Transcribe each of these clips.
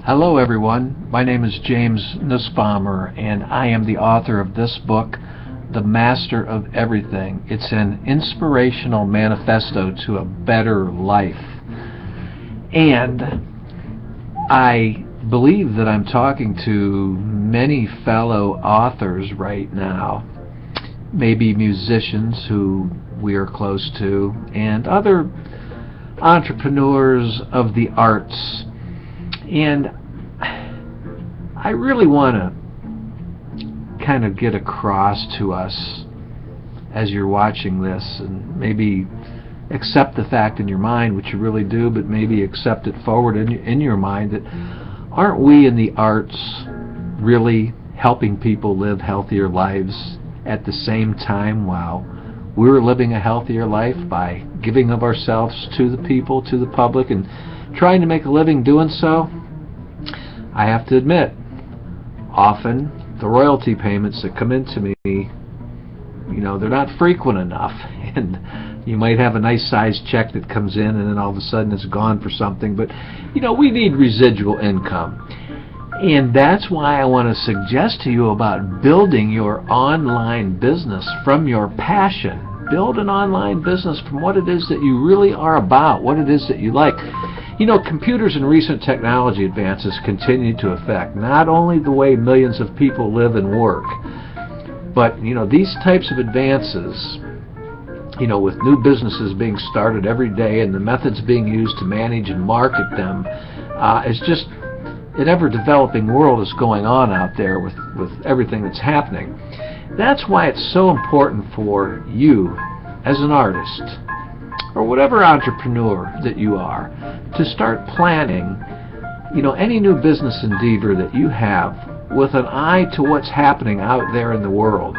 Hello everyone, my name is James Nussbaumer and I am the author of this book, The Master of Everything. It's an inspirational manifesto to a better life. And I believe that I'm talking to many fellow authors right now, maybe musicians who we are close to, and other entrepreneurs of the arts. And I really want to kind of get across to us as you're watching this, and maybe accept the fact in your mind, which you really do, but maybe accept it forward in your mind, that aren't we in the arts really helping people live healthier lives at the same time while we're living a healthier life by giving of ourselves to the people, to the public, and trying to make a living doing so? I have to admit, often the royalty payments that come into me, they're not frequent enough, and you might have a nice sized check that comes in and then all of a sudden it's gone for something, but we need residual income. And that's why I want to suggest to you about building your online business from your passion. Build an online business from what it is that you really are about, what it is that you like. Computers and recent technology advances continue to affect not only the way millions of people live and work, but these types of advances, with new businesses being started every day and the methods being used to manage and market them, is just an ever-developing world is going on out there with everything that's happening. That's why it's so important for you as an artist, or whatever entrepreneur that you are, to start planning any new business endeavor that you have with an eye to what's happening out there in the world.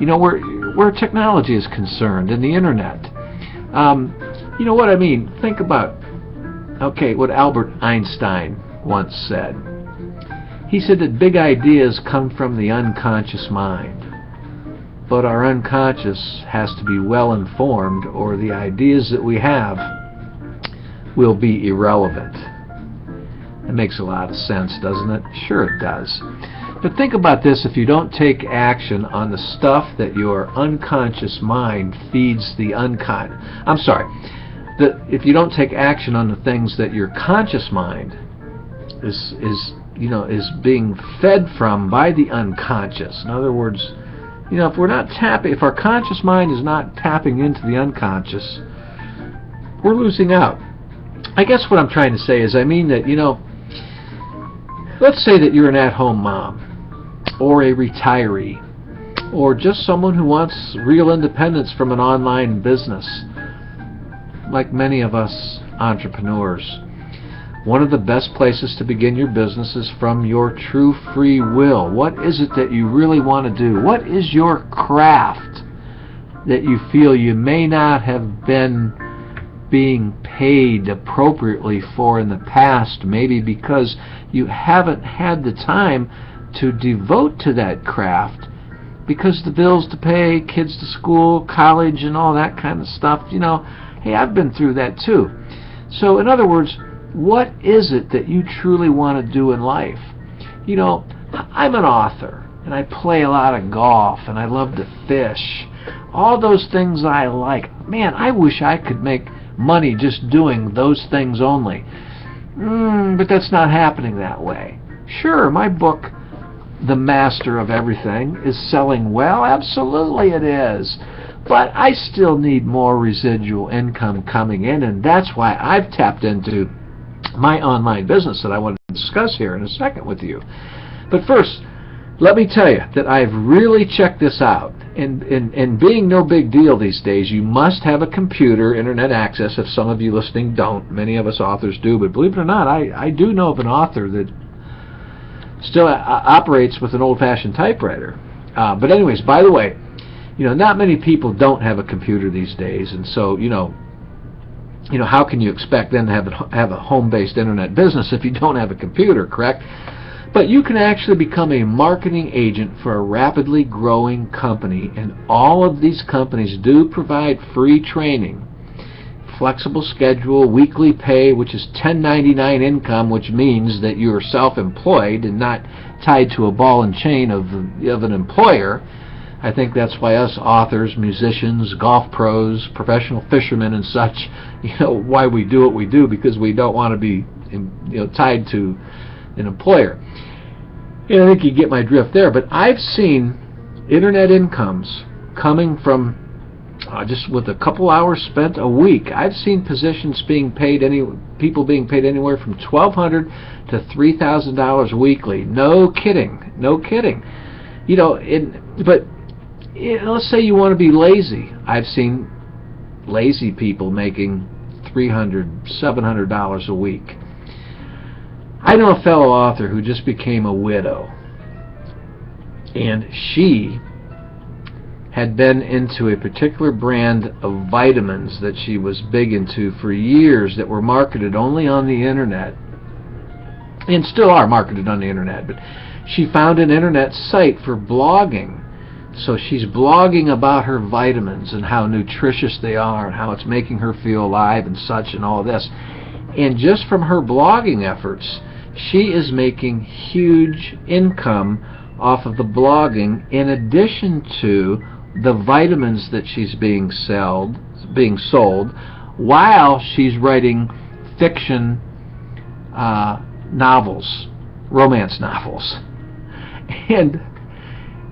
Where technology is concerned, and the internet. You know what I mean? Think about, what Albert Einstein once said. He said that big ideas come from the unconscious mind, but our unconscious has to be well informed, or the ideas that we have will be irrelevant. That makes a lot of sense, doesn't it? Sure it does. But think about this: if you don't take action on the stuff that your unconscious mind feeds the if you don't take action on the things that your conscious mind is being fed from by the unconscious. In other words, if our conscious mind is not tapping into the unconscious, we're losing out. I guess what I'm trying to say is, that, let's say that you're an at-home mom, or a retiree, or just someone who wants real independence from an online business, like many of us entrepreneurs. One of the best places to begin your business is from your true free will. What is it that you really want to do? What is your craft that you feel you may not have been being paid appropriately for in the past, maybe because you haven't had the time to devote to that craft because the bills to pay, kids to school, college, and all that kind of stuff. Hey, I've been through that too. So in other words, what is it that you truly want to do in life? I'm an author, and I play a lot of golf, and I love to fish. All those things I like. Man, I wish I could make money just doing those things only. But that's not happening that way. Sure, my book, The Master of Everything, is selling well. Absolutely it is. But I still need more residual income coming in, and that's why I've tapped into my online business that I want to discuss here in a second with you. But first, let me tell you that I've really checked this out. And being no big deal these days, you must have a computer, internet access. If some of you listening don't, many of us authors do. But believe it or not, I do know of an author that still operates with an old-fashioned typewriter. But anyways, by the way, not many people don't have a computer these days, and so how can you expect them to have a home-based internet business if you don't have a computer, correct? But you can actually become a marketing agent for a rapidly growing company, and all of these companies do provide free training flexible schedule, weekly pay, which is 1099 income, which means that you're self-employed and not tied to a ball and chain of an employer. I think that's why us authors, musicians, golf pros, professional fishermen and such, why we do what we do, because we don't want to be tied to an employer. I think you get my drift there. But I've seen internet incomes coming from just with a couple hours spent a week. I've seen positions being paid, people being paid anywhere from $1,200 to $3,000 weekly. No kidding, no kidding. But let's say you want to be lazy. I've seen lazy people making $300, $700 a week. I know a fellow author who just became a widow, and she had been into a particular brand of vitamins that she was big into for years that were marketed only on the internet, and still are marketed on the internet. But she found an internet site for blogging. So she's blogging about her vitamins and how nutritious they are and how it's making her feel alive and such and all this. And just from her blogging efforts, she is making huge income off of the blogging, in addition to the vitamins that she's being sold while she's writing fiction novels, romance novels. And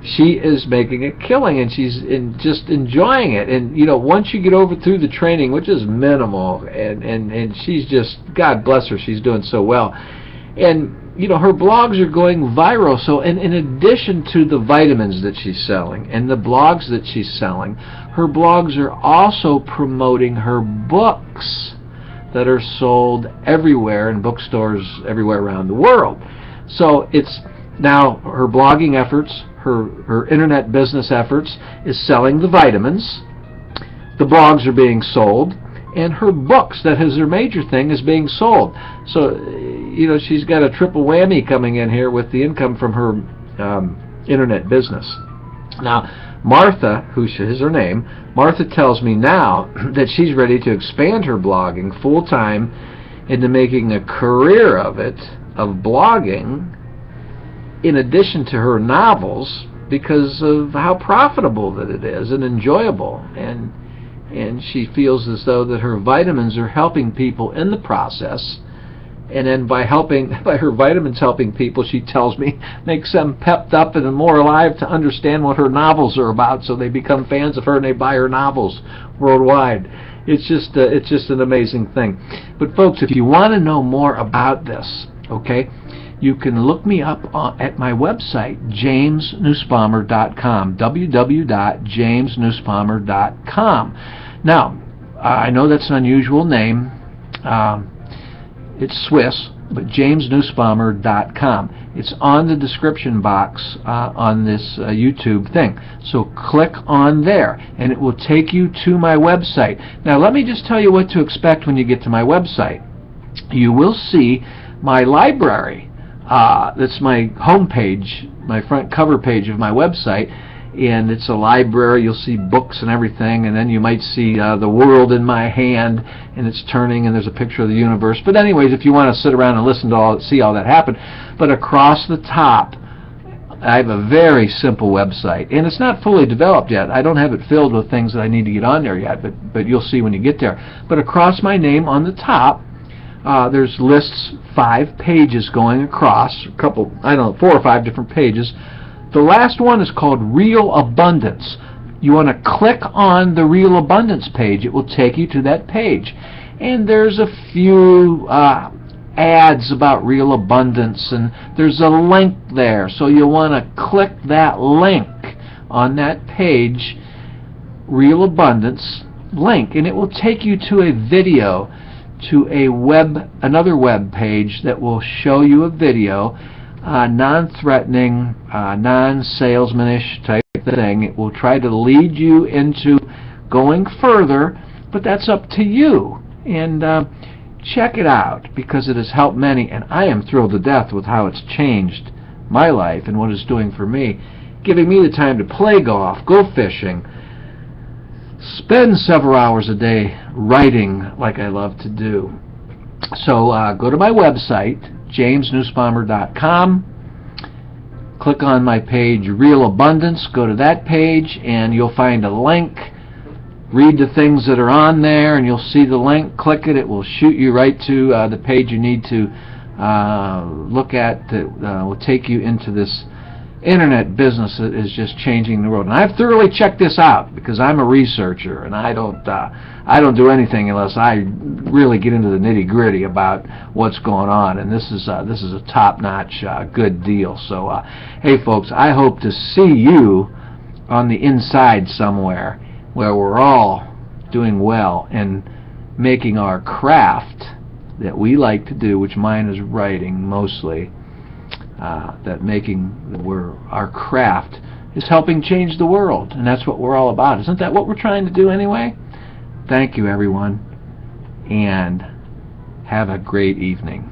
she is making a killing, and she's just enjoying it. And once you get through the training, which is minimal, and she's just, God bless her, she's doing so well. And her blogs are going viral. So in addition to the vitamins that she's selling and the blogs that she's selling, her blogs are also promoting her books that are sold everywhere in bookstores everywhere around the world. So it's now her blogging efforts, her internet business efforts is selling the vitamins, the blogs are being sold, and her books, that is her major thing, is being sold. So she's got a triple whammy coming in here with the income from her internet business. Now Martha, who is her name, Martha tells me now that she's ready to expand her blogging full-time into making a career of it, of blogging, in addition to her novels, because of how profitable that it is and enjoyable. And she feels as though that her vitamins are helping people in the process, and then by her vitamins helping people, she tells me, makes them pepped up and more alive to understand what her novels are about, so they become fans of her and they buy her novels worldwide. It's just an amazing thing. But folks, if you want to know more about this, okay, you can look me up at my website, jamesnussbaumer.com, www.jamesnussbaumer.com. Now, I know that's an unusual name. It's Swiss, but jamesnussbaumer.com. It's on the description box on this YouTube thing. So click on there, and it will take you to my website. Now, let me just tell you what to expect when you get to my website. You will see my library. That's my home page, my front cover page of my website, and it's a library. You'll see books and everything, and then you might see the world in my hand, and it's turning, and there's a picture of the universe. But anyways, if you want to sit around and listen to see all that happen, but across the top, I have a very simple website, and it's not fully developed yet. I don't have it filled with things that I need to get on there yet, but you'll see when you get there. But across my name on the top, there's lists, 5 pages going across, a couple, 4 or 5 different pages. The last one is called Real Abundance. You want to click on the Real Abundance page. It will take you to that page. And there's a few ads about Real Abundance, and there's a link there. So you'll want to click that link on that page, Real Abundance link, and it will take you to a video, to another web page that will show you a video, non-threatening, non-salesmanish type thing. It will try to lead you into going further, but that's up to you. And check it out, because it has helped many, and I am thrilled to death with how it's changed my life and what it's doing for me, giving me the time to play golf, go fishing, spend several hours a day writing like I love to do. So go to my website, jamesnussbaumer.com. Click on my page, Real Abundance. Go to that page, and you'll find a link. Read the things that are on there, and you'll see the link. Click it. It will shoot you right to the page you need to look at. That will take you into this internet business that is just changing the world. And I've thoroughly checked this out because I'm a researcher, and I don't do anything unless I really get into the nitty-gritty about what's going on. And this is a top-notch good deal. So hey folks, I hope to see you on the inside somewhere where we're all doing well and making our craft that we like to do, which mine is writing mostly, our craft is helping change the world, and that's what we're all about. Isn't that what we're trying to do anyway? Thank you, everyone, and have a great evening.